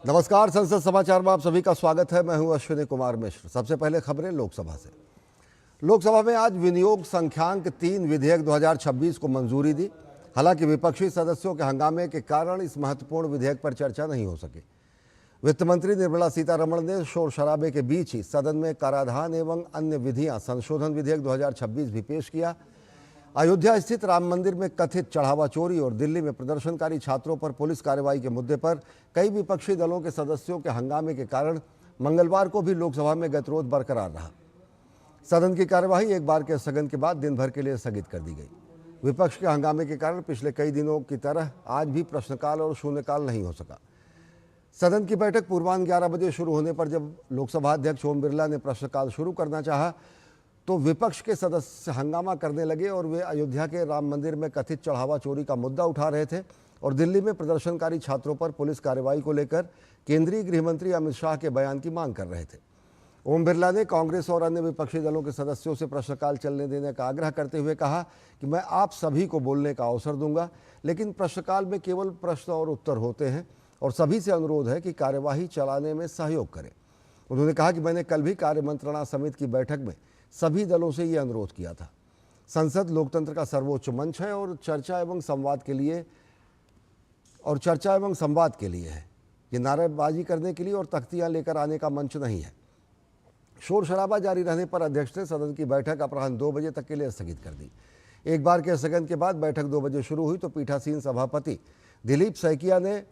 नमस्कार, संसद समाचार में आप सभी का स्वागत है। मैं हूं अश्विनी कुमार मिश्र। सबसे पहले खबरें लोकसभा से। लोकसभा में आज विनियोग संख्यांक 3 विधेयक 2026 को मंजूरी दी। हालांकि विपक्षी सदस्यों के हंगामे के कारण इस महत्वपूर्ण विधेयक पर चर्चा नहीं हो सकी। वित्त मंत्री निर्मला सीतारमण ने शोर शराबे के बीच ही सदन में कराधान एवं अन्य विधियां संशोधन विधेयक 2026 भी पेश किया। अयोध्या स्थित राम मंदिर में कथित चढ़ावा चोरी और दिल्ली में प्रदर्शनकारी छात्रों पर पुलिस कार्रवाई के मुद्दे पर कई विपक्षी दलों के सदस्यों के हंगामे के कारण मंगलवार को भी लोकसभा में गतिरोध बरकरार रहा। सदन की कार्यवाही एक बार के स्थगन के बाद दिन भर के लिए स्थगित कर दी गई। विपक्ष के हंगामे के कारण पिछले कई दिनों की तरह आज भी प्रश्नकाल और शून्यकाल नहीं हो सका। सदन की बैठक पूर्वाह्न 11 बजे शुरू होने पर जब लोकसभा अध्यक्ष ओम बिरला ने प्रश्नकाल शुरू करना चाहा तो विपक्ष के सदस्य हंगामा करने लगे और वे अयोध्या के राम मंदिर में कथित चढ़ावा चोरी का मुद्दा उठा रहे थे और दिल्ली में प्रदर्शनकारी छात्रों पर पुलिस कार्रवाई को लेकर केंद्रीय गृह मंत्री अमित शाह के बयान की मांग कर रहे थे। ओम बिरला ने कांग्रेस और अन्य विपक्षी दलों के सदस्यों से प्रश्नकाल चलने देने का आग्रह करते हुए कहा कि मैं आप सभी को बोलने का अवसर दूंगा, लेकिन प्रश्नकाल में केवल प्रश्न और उत्तर होते हैं और सभी से अनुरोध है कि कार्यवाही चलाने में सहयोग करें। उन्होंने कहा कि मैंने कल भी कार्य मंत्रणा समिति की बैठक में सभी दलों से ये अनुरोध किया था। संसद लोकतंत्र का सर्वोच्च मंच है और चर्चा एवं संवाद के लिए है। ये नारेबाजी करने के लिए और तख्तियां लेकर आने का मंच नहीं है। शोर शराबा जारी रहने पर अध्यक्ष ने सदन की बैठक अपराह्न 2 बजे तक के लिए स्थगित कर दी। एक बार के स्थगन के बाद बैठक 2 बजे शुरू हुई तो पीठासीन सभापति दिलीप सैकिया ने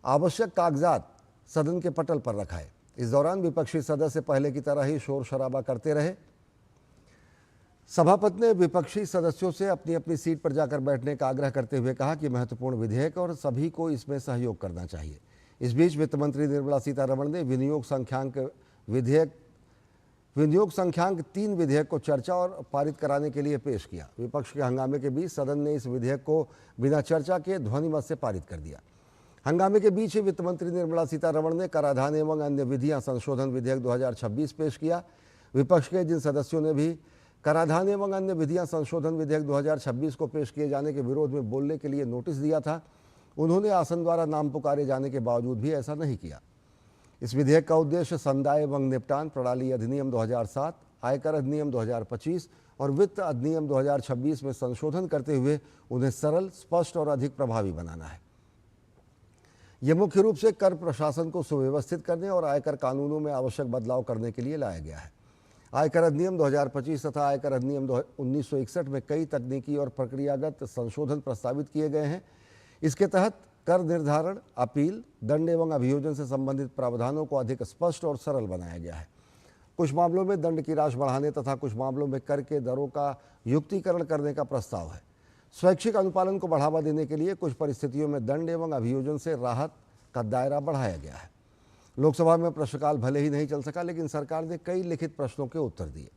आवश्यक कागजात सदन के पटल पर रखाए। इस दौरान विपक्षी सदस्य पहले की तरह ही शोर शराबा करते रहे। सभापति ने विपक्षी सदस्यों से अपनी अपनी सीट पर जाकर बैठने का आग्रह करते हुए कहा कि महत्वपूर्ण विधेयक और सभी को इसमें सहयोग करना चाहिए। इस बीच वित्त मंत्री निर्मला सीतारमण ने विनियोग संख्यांक 3 विधेयक को चर्चा और पारित कराने के लिए पेश किया। विपक्ष के हंगामे के बीच सदन ने इस विधेयक को बिना चर्चा के ध्वनिमत से पारित कर दिया। हंगामे के बीच ही वित्त मंत्री निर्मला सीतारमण ने कराधान एवं अन्य विधियां संशोधन विधेयक 2026 पेश किया। विपक्ष के जिन सदस्यों ने भी कराधान एवं अन्य विधियां संशोधन विधेयक 2026 को पेश किए जाने के विरोध में बोलने के लिए नोटिस दिया था, उन्होंने आसन द्वारा नाम पुकारे जाने के बावजूद भी ऐसा नहीं किया। इस विधेयक का उद्देश्य संदाय एवं निपटान प्रणाली अधिनियम 2007, आयकर अधिनियम 2025 और वित्त अधिनियम 2026 में संशोधन करते हुए उन्हें सरल, स्पष्ट और अधिक प्रभावी बनाना है। यह मुख्य रूप से कर प्रशासन को सुव्यवस्थित करने और आयकर कानूनों में आवश्यक बदलाव करने के लिए लाया गया है। आयकर अधिनियम 2025 तथा आयकर अधिनियम 1961 में कई तकनीकी और प्रक्रियागत संशोधन प्रस्तावित किए गए हैं। इसके तहत कर निर्धारण, अपील, दंड एवं अभियोजन से संबंधित प्रावधानों को अधिक स्पष्ट और सरल बनाया गया है। कुछ मामलों में दंड की राशि बढ़ाने तथा कुछ मामलों में कर के दरों का युक्तिकरण करने का प्रस्ताव है। स्वैच्छिक अनुपालन को बढ़ावा देने के लिए कुछ परिस्थितियों में दंड एवं अभियोजन से राहत का दायरा बढ़ाया गया है। लोकसभा में प्रश्नकाल भले ही नहीं चल सका, लेकिन सरकार ने कई लिखित प्रश्नों के उत्तर दिए।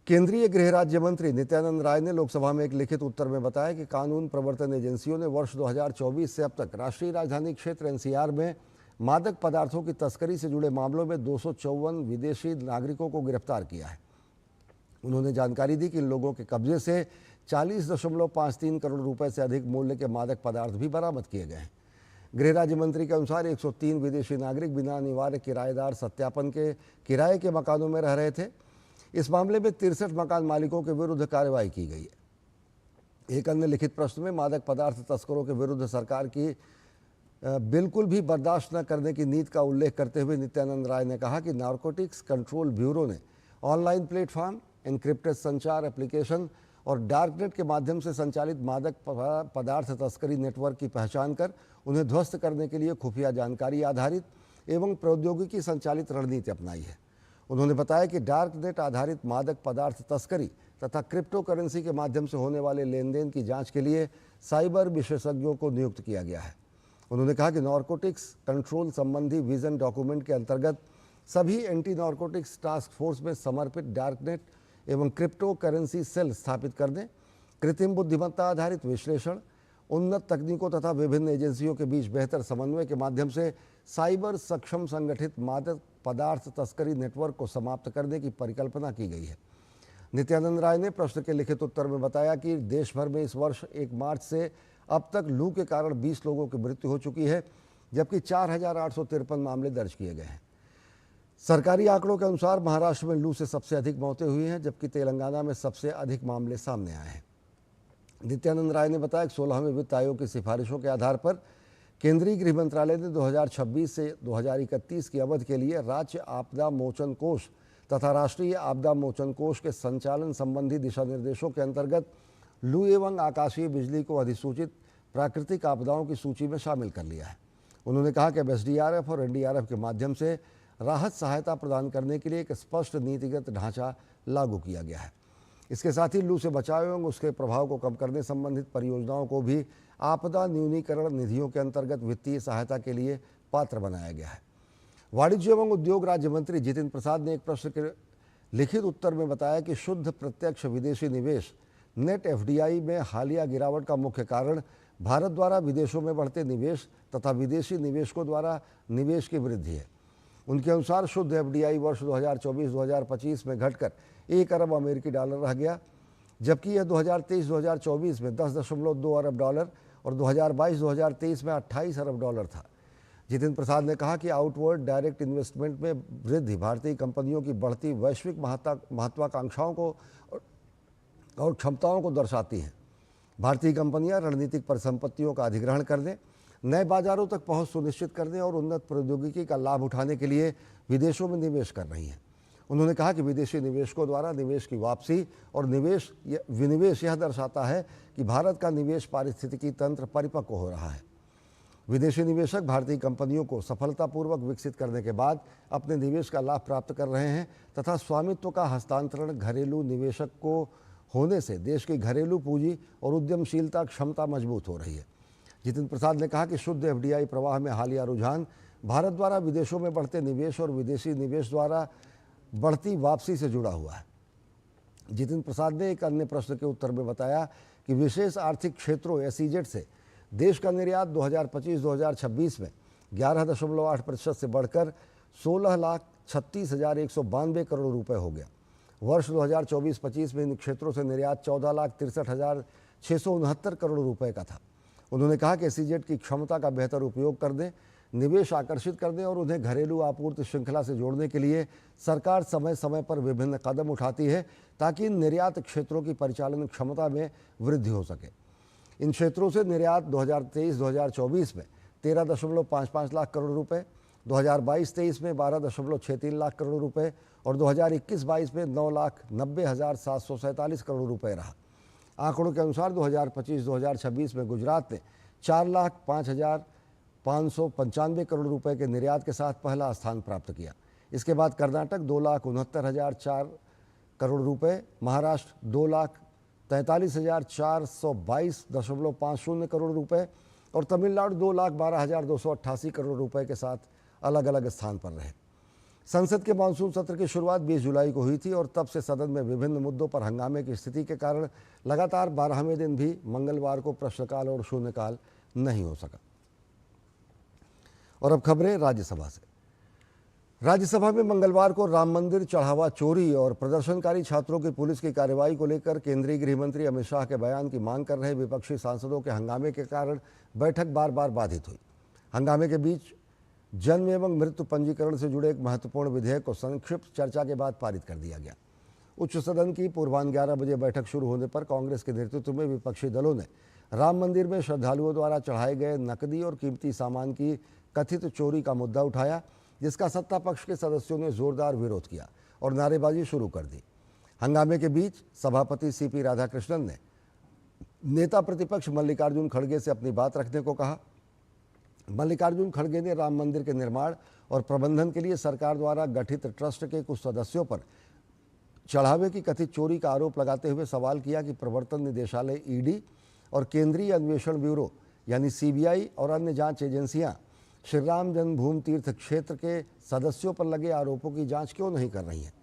केंद्रीय गृह राज्य मंत्री नित्यानंद राय ने लोकसभा में एक लिखित उत्तर में बताया कि कानून प्रवर्तन एजेंसियों ने वर्ष 2024 से अब तक राष्ट्रीय राजधानी क्षेत्र एनसीआर में मादक पदार्थों की तस्करी से जुड़े मामलों में 254 विदेशी नागरिकों को गिरफ्तार किया है। उन्होंने जानकारी दी कि इन लोगों के कब्जे से 40.53 करोड़ रुपए से अधिक मूल्य के मादक पदार्थ भी बरामद किए गए हैं। गृह राज्य मंत्री के अनुसार 103 विदेशी नागरिक बिना अनिवार्य किराएदार सत्यापन के किराए के मकानों में रह रहे थे। इस मामले में 63 मकान मालिकों के विरुद्ध कार्रवाई की गई है। एक अन्य लिखित प्रश्न में मादक पदार्थ तस्करों के विरुद्ध सरकार की बिल्कुल भी बर्दाश्त न करने की नीति का उल्लेख करते हुए नित्यानंद राय ने कहा कि नारकोटिक्स कंट्रोल ब्यूरो ने ऑनलाइन प्लेटफॉर्म, एन्क्रिप्टेड संचार एप्लीकेशन और डार्कनेट के माध्यम से संचालित मादक पदार्थ तस्करी नेटवर्क की पहचान कर उन्हें ध्वस्त करने के लिए खुफिया जानकारी आधारित एवं प्रौद्योगिकी संचालित रणनीति अपनाई है। उन्होंने बताया कि डार्कनेट आधारित मादक पदार्थ तस्करी तथा क्रिप्टो करेंसी के माध्यम से होने वाले लेन देन की जांच के लिए साइबर विशेषज्ञों को नियुक्त किया गया है। उन्होंने कहा कि नारकोटिक्स कंट्रोल संबंधी विजन डॉक्यूमेंट के अंतर्गत सभी एंटी नारकोटिक्स टास्क फोर्स में समर्पित डार्कनेट एवं क्रिप्टो करेंसी सेल स्थापित करने, कृत्रिम बुद्धिमत्ता आधारित विश्लेषण, उन्नत तकनीकों तथा विभिन्न एजेंसियों के बीच बेहतर समन्वय के माध्यम से साइबर सक्षम संगठित मादक पदार्थ तस्करी नेटवर्क को समाप्त करने की परिकल्पना की गई है। नित्यानंद राय ने प्रश्न के लिखित उत्तर में बताया कि देश भर में इस वर्ष 1 मार्च से अब तक लू के कारण 20 लोगों की मृत्यु हो चुकी है। जबकि 4,853 मामले दर्ज किए गए हैं। सरकारी आंकड़ों के अनुसार महाराष्ट्र में लू से सबसे अधिक मौतें हुई हैं, जबकि तेलंगाना में सबसे अधिक मामले सामने आए हैं। नित्यानंद राय ने बताया कि 16वें वित्त आयोग की सिफारिशों के आधार पर केंद्रीय गृह मंत्रालय ने 2026 से 2031 की अवधि के लिए राज्य आपदा मोचन कोष तथा राष्ट्रीय आपदा मोचन कोष के संचालन संबंधी दिशा निर्देशों के अंतर्गत लू एवं आकाशीय बिजली को अधिसूचित प्राकृतिक आपदाओं की सूची में शामिल कर लिया है। उन्होंने कहा कि अब SDRF और NDRF के माध्यम से राहत सहायता प्रदान करने के लिए एक स्पष्ट नीतिगत ढांचा लागू किया गया है। इसके साथ ही लू से बचाव एवं उसके प्रभाव को कम करने संबंधित परियोजनाओं को भी आपदा न्यूनीकरण निधियों के अंतर्गत वित्तीय सहायता के लिए पात्र बनाया गया है। वाणिज्य एवं उद्योग राज्य मंत्री जितिन प्रसाद ने एक प्रश्न के लिखित उत्तर में बताया कि शुद्ध प्रत्यक्ष विदेशी निवेश नेट FDI में हालिया गिरावट का मुख्य कारण भारत द्वारा विदेशों में बढ़ते निवेश तथा विदेशी निवेशकों द्वारा निवेश की वृद्धि है। उनके अनुसार शुद्ध FDI वर्ष 2024-2025 में घटकर 1 अरब अमेरिकी डॉलर रह गया, जबकि यह 2023-2024 में 10.2 अरब डॉलर और 2022-2023 में 28 अरब डॉलर था। जितिन प्रसाद ने कहा कि आउटवर्ड डायरेक्ट इन्वेस्टमेंट में वृद्धि भारतीय कंपनियों की बढ़ती वैश्विक महत्वाकांक्षाओं को और क्षमताओं को दर्शाती है। भारतीय कंपनियां रणनीतिक परिसंपत्तियों का अधिग्रहण करने, नए बाजारों तक पहुंच सुनिश्चित करने और उन्नत प्रौद्योगिकी का लाभ उठाने के लिए विदेशों में निवेश कर रही हैं। उन्होंने कहा कि विदेशी निवेशकों द्वारा निवेश की वापसी और विनिवेश यह दर्शाता है कि भारत का निवेश पारिस्थितिकी तंत्र परिपक्व हो रहा है। विदेशी निवेशक भारतीय कंपनियों को सफलतापूर्वक विकसित करने के बाद अपने निवेश का लाभ प्राप्त कर रहे हैं तथा स्वामित्व का हस्तांतरण घरेलू निवेशक को होने से देश की घरेलू पूंजी और उद्यमशीलता क्षमता मजबूत हो रही है। जितिन प्रसाद ने कहा कि शुद्ध FDI प्रवाह में हालिया रुझान भारत द्वारा विदेशों में बढ़ते निवेश और विदेशी निवेश द्वारा बढ़ती वापसी से जुड़ा हुआ है। जितिन प्रसाद ने एक अन्य प्रश्न के उत्तर में बताया कि विशेष आर्थिक क्षेत्रों SEZ से देश का निर्यात 2025-2026 में 11.8% से बढ़कर 16,36,192 करोड़ रुपए हो गया। वर्ष 2024-25 में इन क्षेत्रों से निर्यात 14,63,669 करोड़ रुपए का था। उन्होंने कहा कि SEZ की क्षमता का बेहतर उपयोग करने, निवेश आकर्षित करने और उन्हें घरेलू आपूर्ति श्रृंखला से जोड़ने के लिए सरकार समय समय पर विभिन्न कदम उठाती है ताकि इन निर्यात क्षेत्रों की परिचालन क्षमता में वृद्धि हो सके। इन क्षेत्रों से निर्यात 2023-2024 में 13.55 लाख करोड़ रुपए, 2022-23 में 12.63 लाख करोड़ रुपए और 2021-22 में 9,90,747 करोड़ रुपए रहा। आंकड़ों के अनुसार 2025-2026 में गुजरात ने 4,05,595 करोड़ रुपए के निर्यात के साथ पहला स्थान प्राप्त किया। इसके बाद कर्नाटक 2,69,004 करोड़ रुपए, महाराष्ट्र 2,43,422.50 करोड़ रुपए और तमिलनाडु 2,12,288 करोड़ रुपए के साथ अलग अलग स्थान पर रहे। संसद के मानसून सत्र की शुरुआत 20 जुलाई को हुई थी और तब से सदन में विभिन्न मुद्दों पर हंगामे की स्थिति के कारण लगातार 12वें दिन भी मंगलवार को प्रश्नकाल और शून्यकाल नहीं हो सका। और अब खबरें राज्यसभा से। राज्यसभा में मंगलवार को राम मंदिर चढ़ावा चोरी और प्रदर्शनकारी छात्रों की पुलिस की कार्रवाई को लेकर केंद्रीय गृह मंत्री अमित शाह के बयान की मांग कर रहे विपक्षी सांसदों के हंगामे के कारण बैठक बार बार बाधित हुई। हंगामे के बीच जन्म एवं मृत्यु पंजीकरण से जुड़े एक महत्वपूर्ण विधेयक को संक्षिप्त चर्चा के बाद पारित कर दिया गया। उच्च सदन की पूर्वाह्न 11 बजे बैठक शुरू होने पर कांग्रेस के नेतृत्व में विपक्षी दलों ने राम मंदिर में श्रद्धालुओं द्वारा चढ़ाए गए नकदी और कीमती सामान की कथित चोरी का मुद्दा उठाया, जिसका सत्ता पक्ष के सदस्यों ने जोरदार विरोध किया और नारेबाजी शुरू कर दी। हंगामे के बीच सभापति CP राधाकृष्णन ने नेता प्रतिपक्ष मल्लिकार्जुन खड़गे से अपनी बात रखने को कहा। मल्लिकार्जुन खड़गे ने राम मंदिर के निर्माण और प्रबंधन के लिए सरकार द्वारा गठित ट्रस्ट के कुछ सदस्यों पर चढ़ावे की कथित चोरी का आरोप लगाते हुए सवाल किया कि प्रवर्तन निदेशालय ED और केंद्रीय अन्वेषण ब्यूरो यानी CBI और अन्य जांच एजेंसियां श्री राम जन्मभूमि तीर्थ क्षेत्र के सदस्यों पर लगे आरोपों की जांच क्यों नहीं कर रही हैं।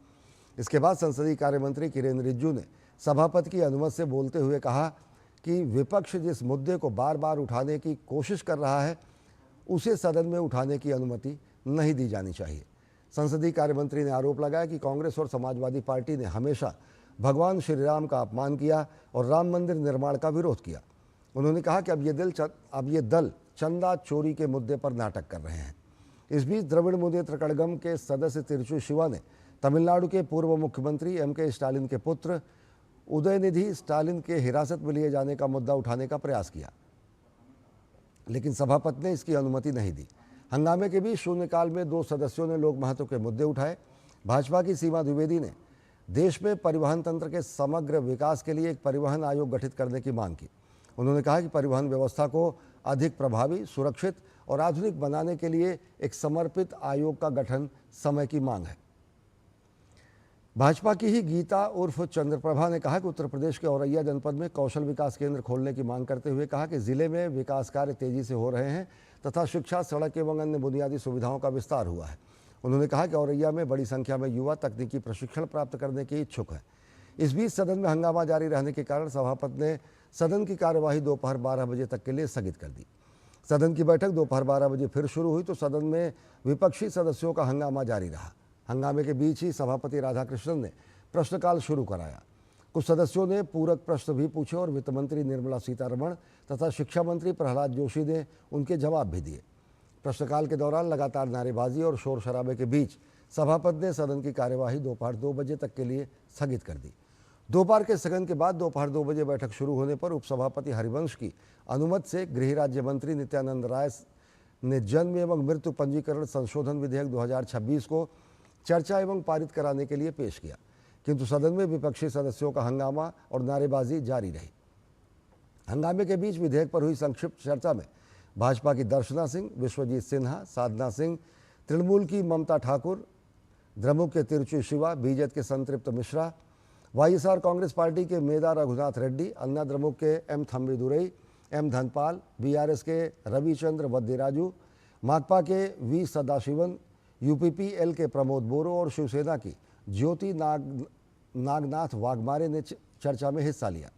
इसके बाद संसदीय कार्य मंत्री किरेन रिजिजू ने सभापति की अनुमति से बोलते हुए कहा कि विपक्ष जिस मुद्दे को बार बार उठाने की कोशिश कर रहा है उसे सदन में उठाने की अनुमति नहीं दी जानी चाहिए। संसदीय कार्य मंत्री ने आरोप लगाया कि कांग्रेस और समाजवादी पार्टी ने हमेशा भगवान श्री राम का अपमान किया और राम मंदिर निर्माण का विरोध किया। उन्होंने कहा कि अब ये दल चंदा चोरी के मुद्दे पर नाटक कर रहे हैं। इस बीच द्रविड़ मुनेत्र कड़गम के सदस्य तिरुचु शिवा ने तमिलनाडु के पूर्व मुख्यमंत्री एम.के. स्टालिन के पुत्र उदयनिधि स्टालिन के हिरासत में लिए जाने का मुद्दा उठाने का प्रयास किया, लेकिन सभापति ने इसकी अनुमति नहीं दी। हंगामे के बीच शून्यकाल में 2 सदस्यों ने लोक महत्व के मुद्दे उठाए। भाजपा की सीमा द्विवेदी ने देश में परिवहन तंत्र के समग्र विकास के लिए एक परिवहन आयोग गठित करने की मांग की। उन्होंने कहा कि परिवहन व्यवस्था को अधिक प्रभावी, सुरक्षित और आधुनिक बनाने के लिए एक समर्पित आयोग का गठन समय की मांग है। भाजपा की ही गीता उर्फ चंद्रप्रभा ने कहा कि उत्तर प्रदेश के औरैया जनपद में कौशल विकास केंद्र खोलने की मांग करते हुए कहा कि जिले में विकास कार्य तेजी से हो रहे हैं तथा शिक्षा, सड़क एवं अन्य बुनियादी सुविधाओं का विस्तार हुआ है। उन्होंने कहा कि औरैया में बड़ी संख्या में युवा तकनीकी प्रशिक्षण प्राप्त करने के इच्छुक हैं। इस बीच सदन में हंगामा जारी रहने के कारण सभापति ने सदन की कार्यवाही दोपहर 12 बजे तक के लिए स्थगित कर दी। सदन की बैठक दोपहर 12 बजे फिर शुरू हुई तो सदन में विपक्षी सदस्यों का हंगामा जारी रहा। हंगामे के बीच ही सभापति राधाकृष्णन ने प्रश्नकाल शुरू कराया। कुछ सदस्यों ने पूरक प्रश्न भी पूछे और वित्त मंत्री निर्मला सीतारमण तथा शिक्षा मंत्री प्रहलाद जोशी ने उनके जवाब भी दिए। प्रश्नकाल के दौरान लगातार नारेबाजी और शोर शराबे के बीच सभापति ने सदन की कार्यवाही दोपहर 2 बजे तक के लिए स्थगित कर दी। दोपहर के स्थगन के बाद दोपहर 2 बजे बैठक शुरू होने पर उपसभापति हरिवंश की अनुमति से गृह राज्य मंत्री नित्यानंद राय ने जन्म एवं मृत्यु पंजीकरण संशोधन विधेयक 2026 को चर्चा एवं पारित कराने के लिए पेश किया, किंतु सदन में विपक्षी सदस्यों का हंगामा और नारेबाजी जारी रही। हंगामे के बीच विधेयक पर हुई संक्षिप्त चर्चा में भाजपा की दर्शना सिंह, विश्वजीत सिन्हा, साधना सिंह, तृणमूल की ममता ठाकुर, द्रमुक के तिरुचु शिवा, बीजेपी के संतृप्त मिश्रा, वाईएसआर कांग्रेस पार्टी के मेदा रघुनाथ रेड्डी, अन्ना द्रमुक के M Thambidurai, M Dhanapal, BRS के रविचंद्र वद्देराजू, माकपा के वी सदाशिवन, यूपीपीएल के प्रमोद बोरो और शिवसेना की ज्योति नागनाथ वाघमारे ने चर्चा में हिस्सा लिया।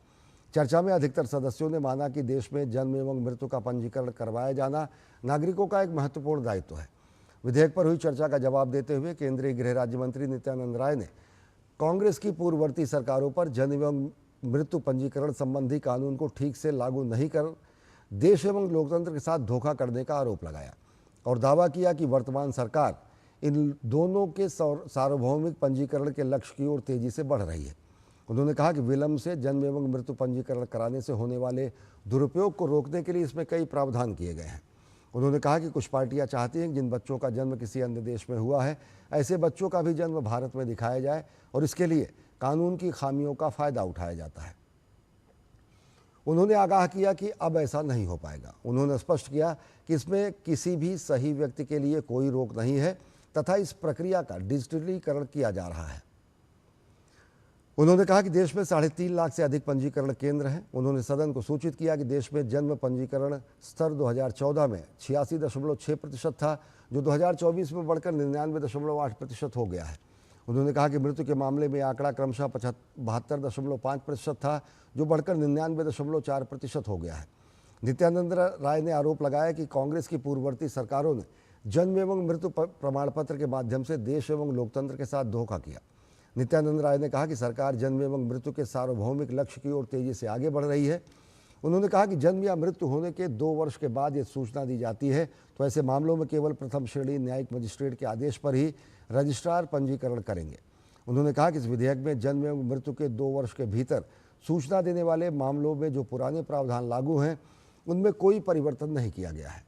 चर्चा में अधिकतर सदस्यों ने माना कि देश में जन्म एवं मृत्यु का पंजीकरण करवाया जाना नागरिकों का एक महत्वपूर्ण दायित्व है। विधेयक पर हुई चर्चा का जवाब देते हुए केंद्रीय गृह राज्य मंत्री नित्यानंद राय ने कांग्रेस की पूर्ववर्ती सरकारों पर जन्म एवं मृत्यु पंजीकरण संबंधी कानून को ठीक से लागू नहीं कर देश एवं लोकतंत्र के साथ धोखा करने का आरोप लगाया और दावा किया कि वर्तमान सरकार इन दोनों के सार्वभौमिक पंजीकरण के लक्ष्य की ओर तेजी से बढ़ रही है। उन्होंने कहा कि विलंब से जन्म एवं मृत्यु पंजीकरण कराने से होने वाले दुरुपयोग को रोकने के लिए इसमें कई प्रावधान किए गए हैं। उन्होंने कहा कि कुछ पार्टियां चाहती हैं कि जिन बच्चों का जन्म किसी अन्य देश में हुआ है, ऐसे बच्चों का भी जन्म भारत में दिखाया जाए और इसके लिए कानून की खामियों का फायदा उठाया जाता है। उन्होंने आगाह किया कि अब ऐसा नहीं हो पाएगा। उन्होंने स्पष्ट किया कि इसमें किसी भी सही व्यक्ति के लिए कोई रोक नहीं है तथा इस प्रक्रिया का डिजिटलीकरण किया जा रहा है। उन्होंने कहा कि देश में 3.5 लाख से अधिक पंजीकरण केंद्र हैं। उन्होंने सदन को सूचित किया कि देश में जन्म पंजीकरण स्तर 2014 में 86.6% था, जो 2024 में बढ़कर 99.8% हो गया है। उन्होंने कहा कि मृत्यु के मामले में आंकड़ा क्रमशः 72.5% था, जो बढ़कर 99.4% हो गया है। नित्यानंद राय ने आरोप लगाया कि कांग्रेस की पूर्ववर्ती सरकारों ने जन्म एवं मृत्यु प्रमाण पत्र के माध्यम से देश एवं लोकतंत्र के साथ धोखा किया। नित्यानंद राय ने कहा कि सरकार जन्म एवं मृत्यु के सार्वभौमिक लक्ष्य की ओर तेजी से आगे बढ़ रही है। उन्होंने कहा कि जन्म या मृत्यु होने के 2 वर्ष के बाद ये सूचना दी जाती है, तो ऐसे मामलों में केवल प्रथम श्रेणी न्यायिक मजिस्ट्रेट के आदेश पर ही रजिस्ट्रार पंजीकरण करेंगे। उन्होंने कहा कि इस विधेयक में जन्म एवं मृत्यु के 2 वर्ष के भीतर सूचना देने वाले मामलों में जो पुराने प्रावधान लागू हैं, उनमें कोई परिवर्तन नहीं किया गया है।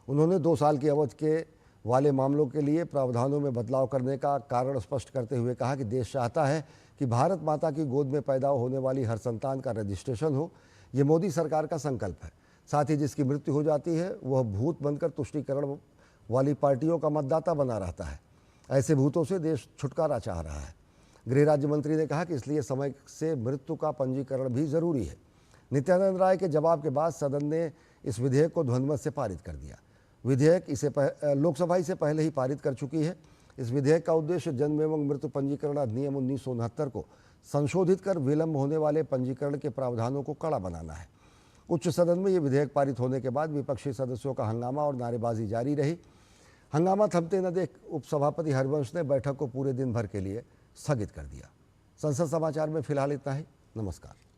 उन्होंने 2 साल की अवधि के वाले मामलों के लिए प्रावधानों में बदलाव करने का कारण स्पष्ट करते हुए कहा कि देश चाहता है कि भारत माता की गोद में पैदा होने वाली हर संतान का रजिस्ट्रेशन हो। ये मोदी सरकार का संकल्प है। साथ ही जिसकी मृत्यु हो जाती है वह भूत बनकर तुष्टीकरण वाली पार्टियों का मतदाता बना रहता है। ऐसे भूतों से देश छुटकारा चाह रहा है। गृह राज्य मंत्री ने कहा कि इसलिए समय से मृत्यु का पंजीकरण भी जरूरी है। नित्यानंद राय के जवाब के बाद सदन ने इस विधेयक को ध्वनिमत से पारित कर दिया। विधेयक लोकसभा इसे पहले ही पारित कर चुकी है। इस विधेयक का उद्देश्य जन्म एवं मृत्यु पंजीकरण अधिनियम 1969 को संशोधित कर विलंब होने वाले पंजीकरण के प्रावधानों को कड़ा बनाना है। उच्च सदन में ये विधेयक पारित होने के बाद विपक्षी सदस्यों का हंगामा और नारेबाजी जारी रही। हंगामा थमते न देख उपसभापति हरिवंश ने बैठक को पूरे दिन भर के लिए स्थगित कर दिया। संसद समाचार में फिलहाल इतना ही। नमस्कार।